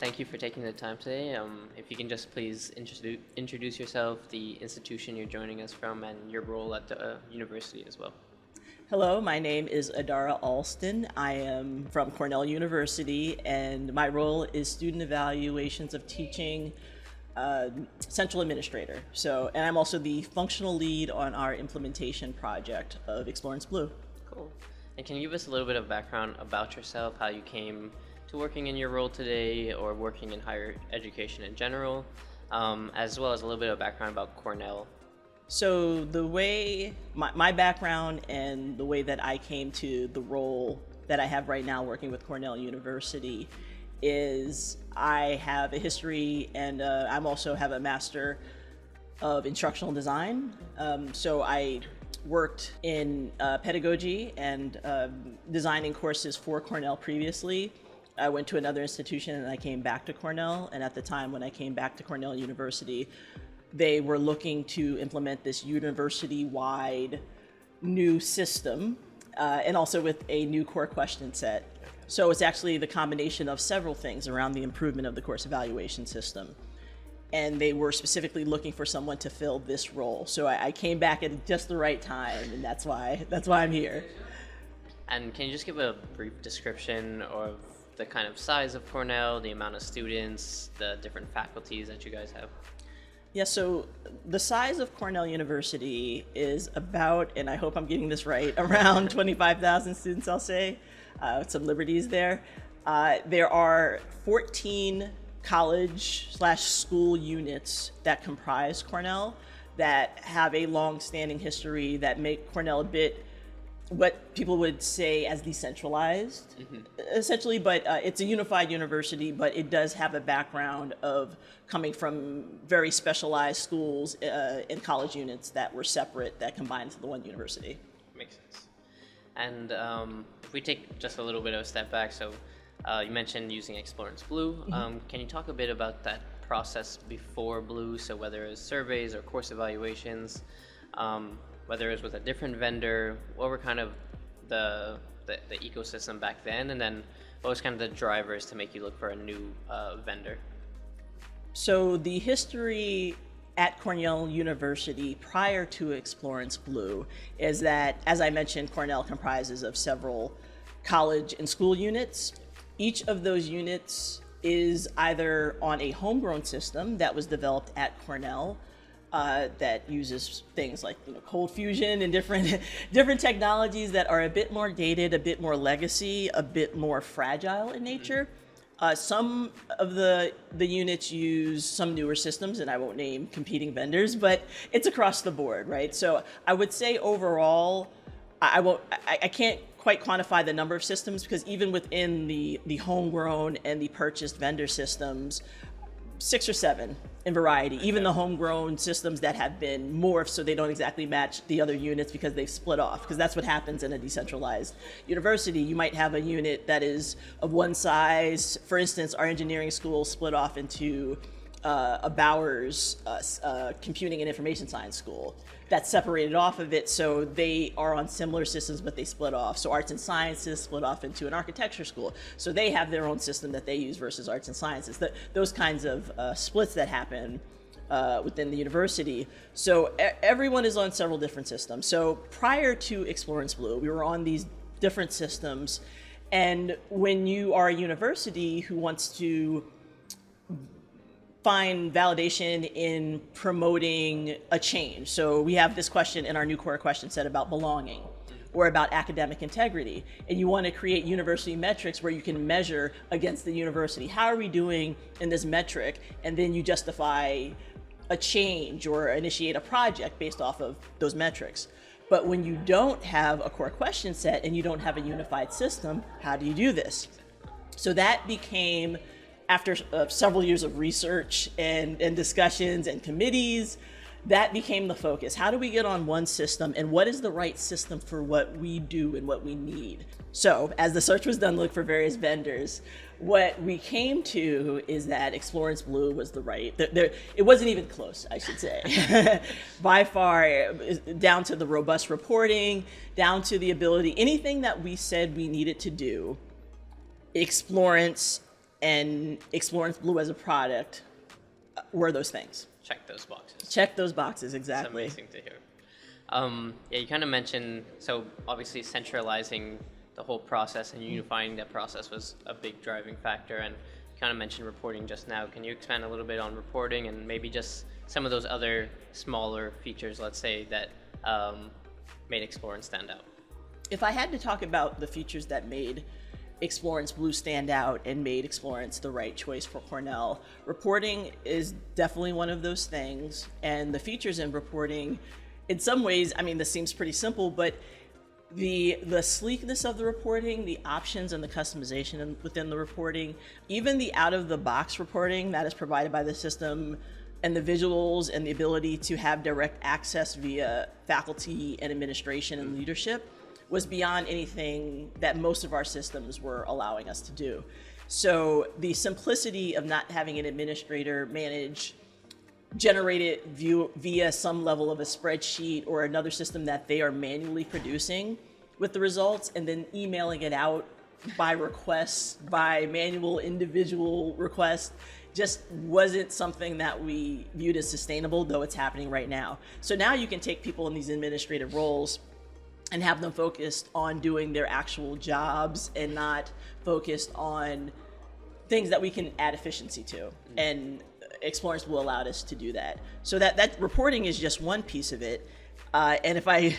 thank you for taking the time today. If you can just please introduce yourself, the institution you're joining us from, and your role at the university as well. Hello, my name is Adara Alston. I am from Cornell University, and my role is student evaluations of teaching central administrator. And I'm also the functional lead on our implementation project of Explorance Blue. Cool. And can you give us a little bit of background about yourself, how you came to working in your role today or working in higher education in general, as well as a little bit of background about Cornell? So the way, my background and the way that I came to the role that I have right now working with Cornell University is I have a history and I also have a Master of Instructional Design. So I worked in pedagogy and designing courses for Cornell previously. I went to another institution and I came back to Cornell, and at the time when I came back to Cornell University, they were looking to implement this university-wide new system and also with a new core question set. So it's actually the combination of several things around the improvement of the course evaluation system. And they were specifically looking for someone to fill this role. So I came back at just the right time, and that's why I'm here. And can you just give a brief description of the kind of size of Cornell, the amount of students, the different faculties that you guys have? Yeah, so the size of Cornell University is about, and I hope I'm getting this right, around 25,000 students, I'll say, with some liberties there. There are 14 college/school units that comprise Cornell that have a long-standing history that make Cornell a bit what people would say as decentralized, essentially, but it's a unified university, but it does have a background of coming from very specialized schools and college units that were separate that combined to the one university. Makes sense. And if we take just a little bit of a step back, so you mentioned using Explorance Blue. Can you talk a bit about that process before Blue? So whether it's surveys or course evaluations, whether it was with a different vendor, what were kind of the ecosystem back then, and then what was kind of the drivers to make you look for a new vendor? So the history at Cornell University prior to Explorance Blue is that, as I mentioned, Cornell comprises of several college and school units. Each of those units is either on a homegrown system that was developed at Cornell that uses things like cold fusion and different technologies that are a bit more dated, a bit more legacy, a bit more fragile in nature. Some of the units use some newer systems, and I won't name competing vendors, but it's across the board, right? So I would say overall, I can't quite quantify the number of systems, because even within the homegrown and the purchased vendor systems, 6 or 7 in variety, even the homegrown systems that have been morphed so they don't exactly match the other units because they've split off, because that's what happens in a decentralized university. You might have a unit that is of one size. For instance, our engineering school split off into a Bowers computing and information science school that's separated off of it, so they are on similar systems, but they split off. So arts and sciences split off into an architecture school, so they have their own system that they use versus arts and sciences. Those kinds of splits that happen within the university. So everyone is on several different systems. So prior to Explorance Blue, we were on these different systems, and when you are a university who wants to find validation in promoting a change. So we have this question in our new core question set about belonging or about academic integrity. And you want to create university metrics where you can measure against the university. How are we doing in this metric? And then you justify a change or initiate a project based off of those metrics. But when you don't have a core question set and you don't have a unified system, how do you do this? So that became, after several years of research and discussions and committees, that became the focus. How do we get on one system, and what is the right system for what we do and what we need? So as the search was done, look for various vendors, what we came to is that Explorance Blue was the right, it wasn't even close, I should say. By far, down to the robust reporting, down to the ability, anything that we said we needed to do, Explorance and Explorance Blue as a product were those things. Check those boxes. Check those boxes, exactly. That's amazing to hear. Yeah, you kind of mentioned, so obviously centralizing the whole process and unifying that process was a big driving factor, and you kind of mentioned reporting just now. Can you expand a little bit on reporting and maybe just some of those other smaller features, let's say, that made Explorance stand out? If I had to talk about the features that made Explorance Blue stand out and made Explorance the right choice for Cornell, reporting is definitely one of those things. And the features in reporting, in some ways, I mean, this seems pretty simple, but the sleekness of the reporting, the options and the customization within the reporting, even the out-of-the-box reporting that is provided by the system, and the visuals and the ability to have direct access via faculty and administration and leadership was beyond anything that most of our systems were allowing us to do. So the simplicity of not having an administrator manage generated via some level of a spreadsheet or another system that they are manually producing with the results and then emailing it out by request, by manual individual request, just wasn't something that we viewed as sustainable, though it's happening right now. So now you can take people in these administrative roles and have them focused on doing their actual jobs and not focused on things that we can add efficiency to. And Explorance will allow us to do that. So that reporting is just one piece of it. And if I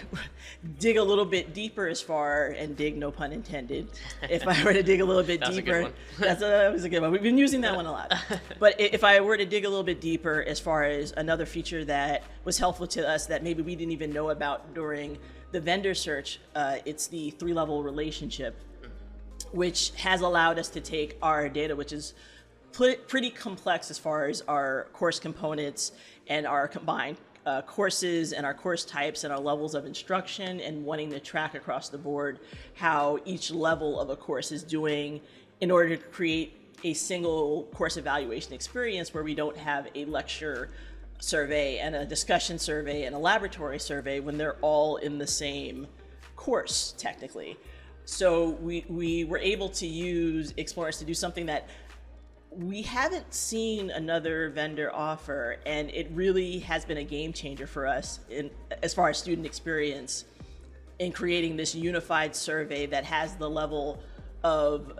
dig a little bit deeper and dig, no pun intended, if I were to dig a little bit deeper, that was a good one. We've been using that one a lot. But if I were to dig a little bit deeper as far as another feature that was helpful to us that maybe we didn't even know about during the vendor search, it's the 3-level relationship, which has allowed us to take our data, which is pretty complex as far as our course components and our combined courses and our course types and our levels of instruction, and wanting to track across the board how each level of a course is doing in order to create a single course evaluation experience where we don't have a lecture survey and a discussion survey and a laboratory survey when they're all in the same course technically. So we were able to use Explorance to do something that we haven't seen another vendor offer, and it really has been a game changer for us as far as student experience in creating this unified survey that has the level of,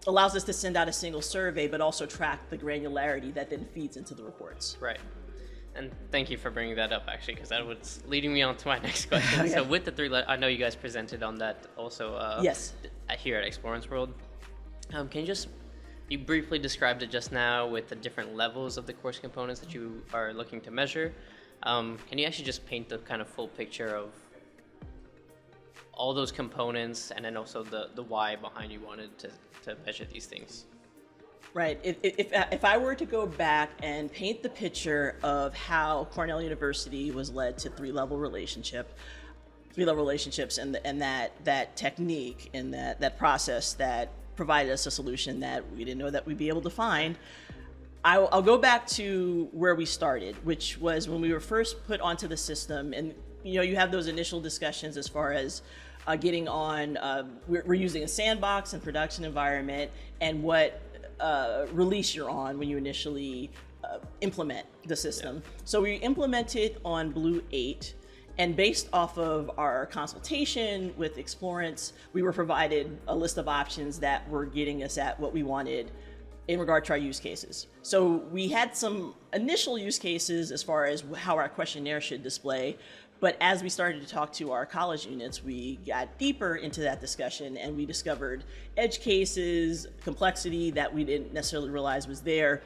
allows us to send out a single survey, but also track the granularity that then feeds into the reports. Right. And thank you for bringing that up, actually, because that was leading me on to my next question. Okay. So with the I know you guys presented on that also yes. Here at Explorance World. Can you briefly described it just now with the different levels of the course components that you are looking to measure. Can you actually just paint the kind of full picture of all those components and then also the why behind you wanted to measure these things? Right. If I were to go back and paint the picture of how Cornell University was led to 3-level relationships and that technique and that process that provided us a solution that we didn't know that we'd be able to find, I'll go back to where we started, which was when we were first put onto the system. And you have those initial discussions as far as getting on. We're using a sandbox and production environment, and what release you're on when you initially implement the system. Yeah. So we implemented on Blue 8. And based off of our consultation with Explorance, we were provided a list of options that were getting us at what we wanted in regard to our use cases. So we had some initial use cases as far as how our questionnaire should display. But as we started to talk to our college units, we got deeper into that discussion and we discovered edge cases, complexity that we didn't necessarily realize was there.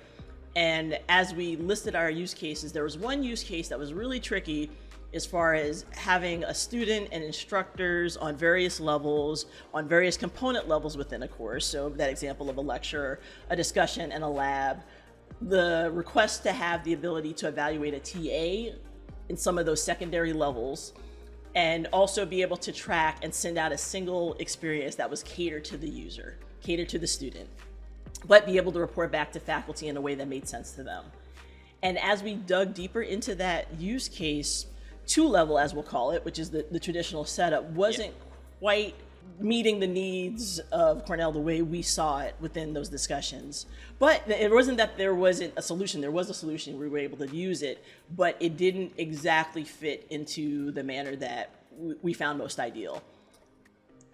And as we listed our use cases, there was one use case that was really tricky as far as having a student and instructors on various levels, on various component levels within a course. So that example of a lecture, a discussion, and a lab. The request to have the ability to evaluate a TA in some of those secondary levels, and also be able to track and send out a single experience that was catered to the user, catered to the student, but be able to report back to faculty in a way that made sense to them. And as we dug deeper into that use case, 2-level, as we'll call it, which is the traditional setup, wasn't quite meeting the needs of Cornell the way we saw it within those discussions. But it wasn't that there wasn't a solution. There was a solution. We were able to use it, but it didn't exactly fit into the manner that we found most ideal.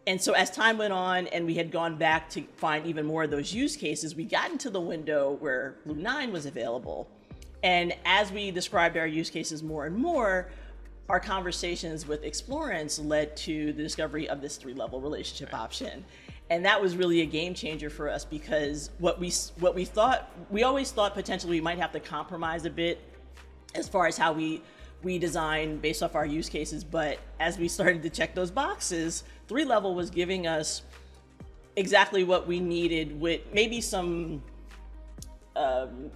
And so as time went on and we had gone back to find even more of those use cases, we got into the window where Blue 9 was available. And as we described our use cases more and more, our conversations with Explorance led to the discovery of this 3-level relationship option. And that was really a game changer for us, because what we thought, we always thought potentially we might have to compromise a bit as far as how we design based off our use cases. But as we started to check those boxes, 3-level was giving us exactly what we needed, with maybe some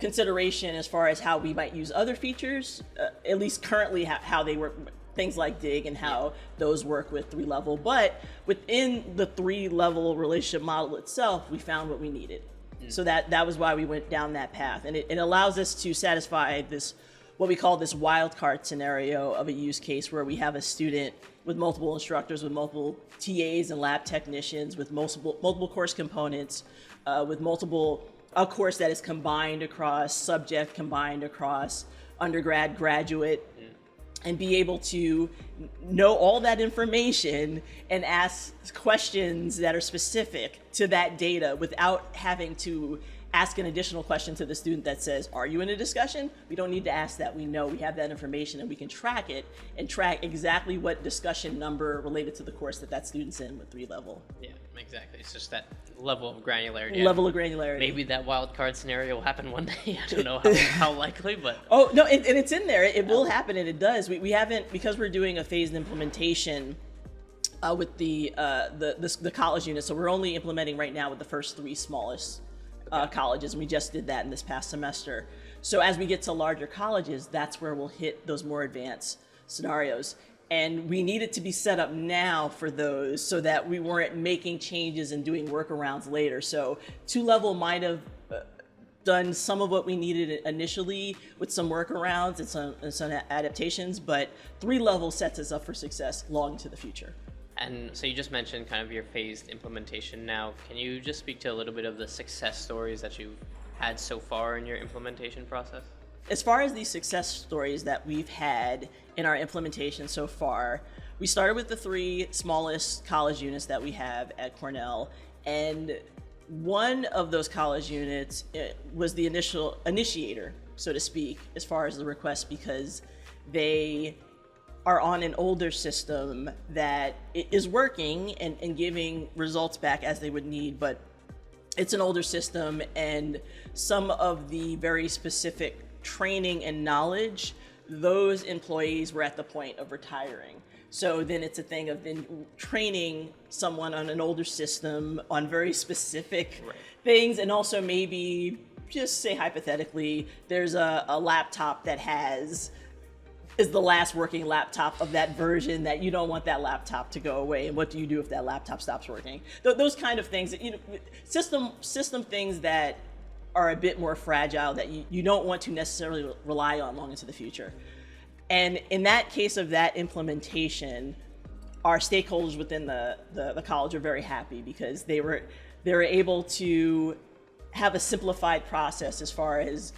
consideration as far as how we might use other features, at least currently how they work, things like dig and how those work with 3-level. But within the 3-level relationship model itself, we found what we needed. So that was why we went down that path. And it allows us to satisfy this, what we call this wildcard scenario of a use case, where we have a student with multiple instructors, with multiple TAs and lab technicians, with multiple course components, with a course that is combined across subject, combined across undergrad, graduate, and be able to know all that information and ask questions that are specific to that data without having to ask an additional question to the student that says, are you in a discussion? We don't need to ask that. We know we have that information and we can track it and track exactly what discussion number related to the course that student's in with 3-level. Yeah, exactly. It's just that level of granularity. Level of granularity. Maybe that wild card scenario will happen one day. I don't know how likely, but... Oh, no, and it's in there. It will happen, and it does. We haven't, because we're doing a phased implementation with the college unit, so we're only implementing right now with the first 3 smallest colleges, and we just did that in this past semester. So as we get to larger colleges, that's where we'll hit those more advanced scenarios. And we need it to be set up now for those, so that we weren't making changes and doing workarounds later. So 2-level might have done some of what we needed initially with some workarounds and some adaptations, but 3-level sets us up for success long into the future. And so you just mentioned kind of your phased implementation now. Can you just speak to a little bit of the success stories that you've had so far in your implementation process? As far as the success stories that we've had in our implementation so far, we started with the 3 smallest college units that we have at Cornell, and one of those college units was the initial initiator, so to speak, as far as the request, because they are on an older system that is working and giving results back as they would need, but it's an older system, and some of the very specific training and knowledge, those employees were at the point of retiring. So then it's a thing of then training someone on an older system on very specific things, and also maybe, just say hypothetically, there's a laptop that is the last working laptop of that version, that you don't want that laptop to go away, and what do you do if that laptop stops working? Those kind of things, system things that are a bit more fragile, that you don't want to necessarily rely on long into the future. And in that case of that implementation, our stakeholders within the college are very happy, because they were able to have a simplified process as far as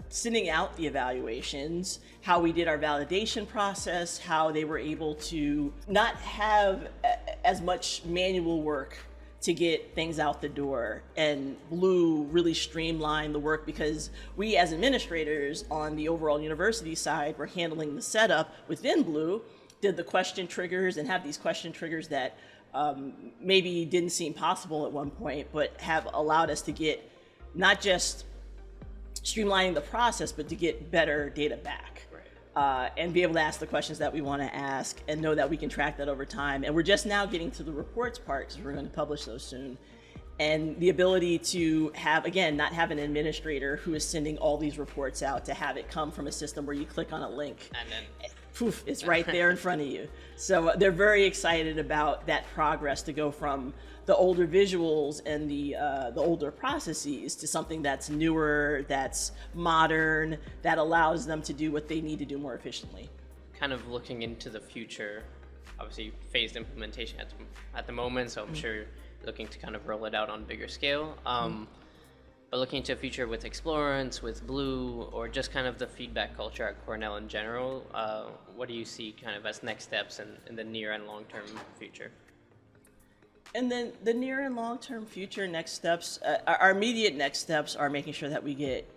sending out the evaluations, how we did our validation process, how they were able to not have as much manual work to get things out the door. And Blue really streamlined the work, because we as administrators on the overall university side were handling the setup within Blue, did the question triggers, and have these question triggers that maybe didn't seem possible at one point, but have allowed us to get not just streamlining the process, but to get better data back. And be able to ask the questions that we want to ask, and know that we can track that over time. And we're just now getting to the reports part, because we're going to publish those soon. And the ability to have, again, not have an administrator who is sending all these reports out, to have it come from a system where you click on a link and then poof, it's right there in front of you. So they're very excited about that progress, to go from the older visuals and the older processes to something that's newer, that's modern, that allows them to do what they need to do more efficiently. Kind of looking into the future, obviously phased implementation at the moment, so I'm sure you're looking to kind of roll it out on a bigger scale. But looking into the future with Explorance, with Blue, or just kind of the feedback culture at Cornell in general, what do you see kind of as next steps in the near and long-term future? And then the near and long-term future next steps, our immediate next steps are making sure that we get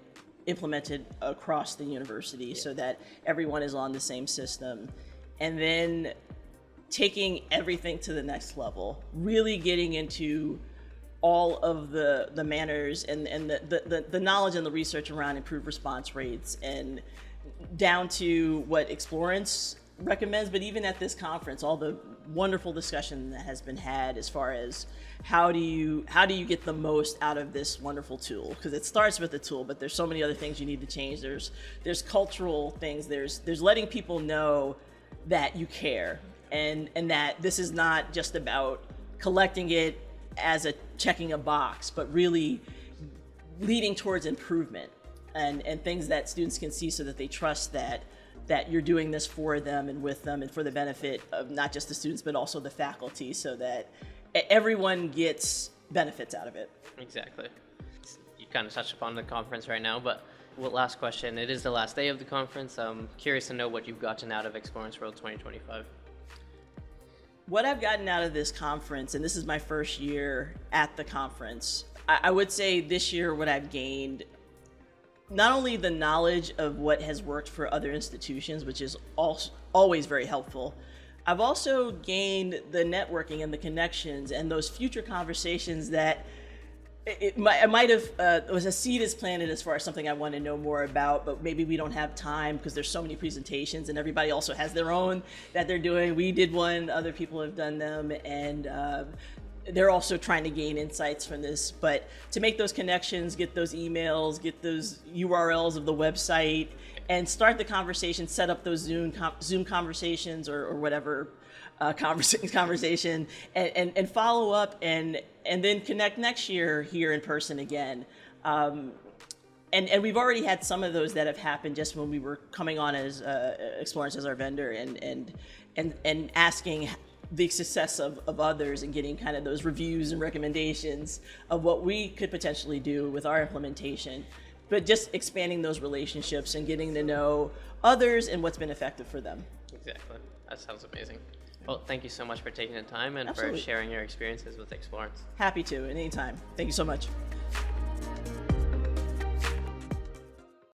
implemented across the university so that everyone is on the same system. And then taking everything to the next level, really getting into all of the manners and the knowledge and the research around improved response rates, and down to what Explorance recommends, but even at this conference, all the wonderful discussion that has been had as far as how do you get the most out of this wonderful tool, because it starts with the tool, but there's so many other things you need to change. There's cultural things, there's letting people know that you care, and that this is not just about collecting it as a checking a box, but really leading towards improvement and things that students can see, so that they trust that you're doing this for them and with them and for the benefit of not just the students but also the faculty, so that everyone gets benefits out of it. Exactly. You kind of touched upon the conference right now, but last question. It is the last day of the conference. I'm curious to know what you've gotten out of Explorance World 2025. What I've gotten out of this conference, and this is my first year at the conference, I would say this year what I've gained, not only the knowledge of what has worked for other institutions, which is always very helpful, I've also gained the networking and the connections and those future conversations that it might have was a seed is planted as far as something I want to know more about, but maybe we don't have time because there's so many presentations and everybody also has their own that they're doing. We did one, other people have done them, and they're also trying to gain insights from this. But to make those connections, get those emails, get those URLs of the website, and start the conversation, set up those Zoom conversations or whatever conversation, and follow up, and then connect next year here in person again. And we've already had some of those that have happened just when we were coming on as Explorance as our vendor, and asking the success of others and getting kind of those reviews and recommendations of what we could potentially do with our implementation. But just expanding those relationships and getting to know others and what's been effective for them. Exactly. That sounds amazing. Well, thank you so much for taking the time and Absolutely. for sharing your experiences with Explorance. Happy to, at any time. Thank you so much.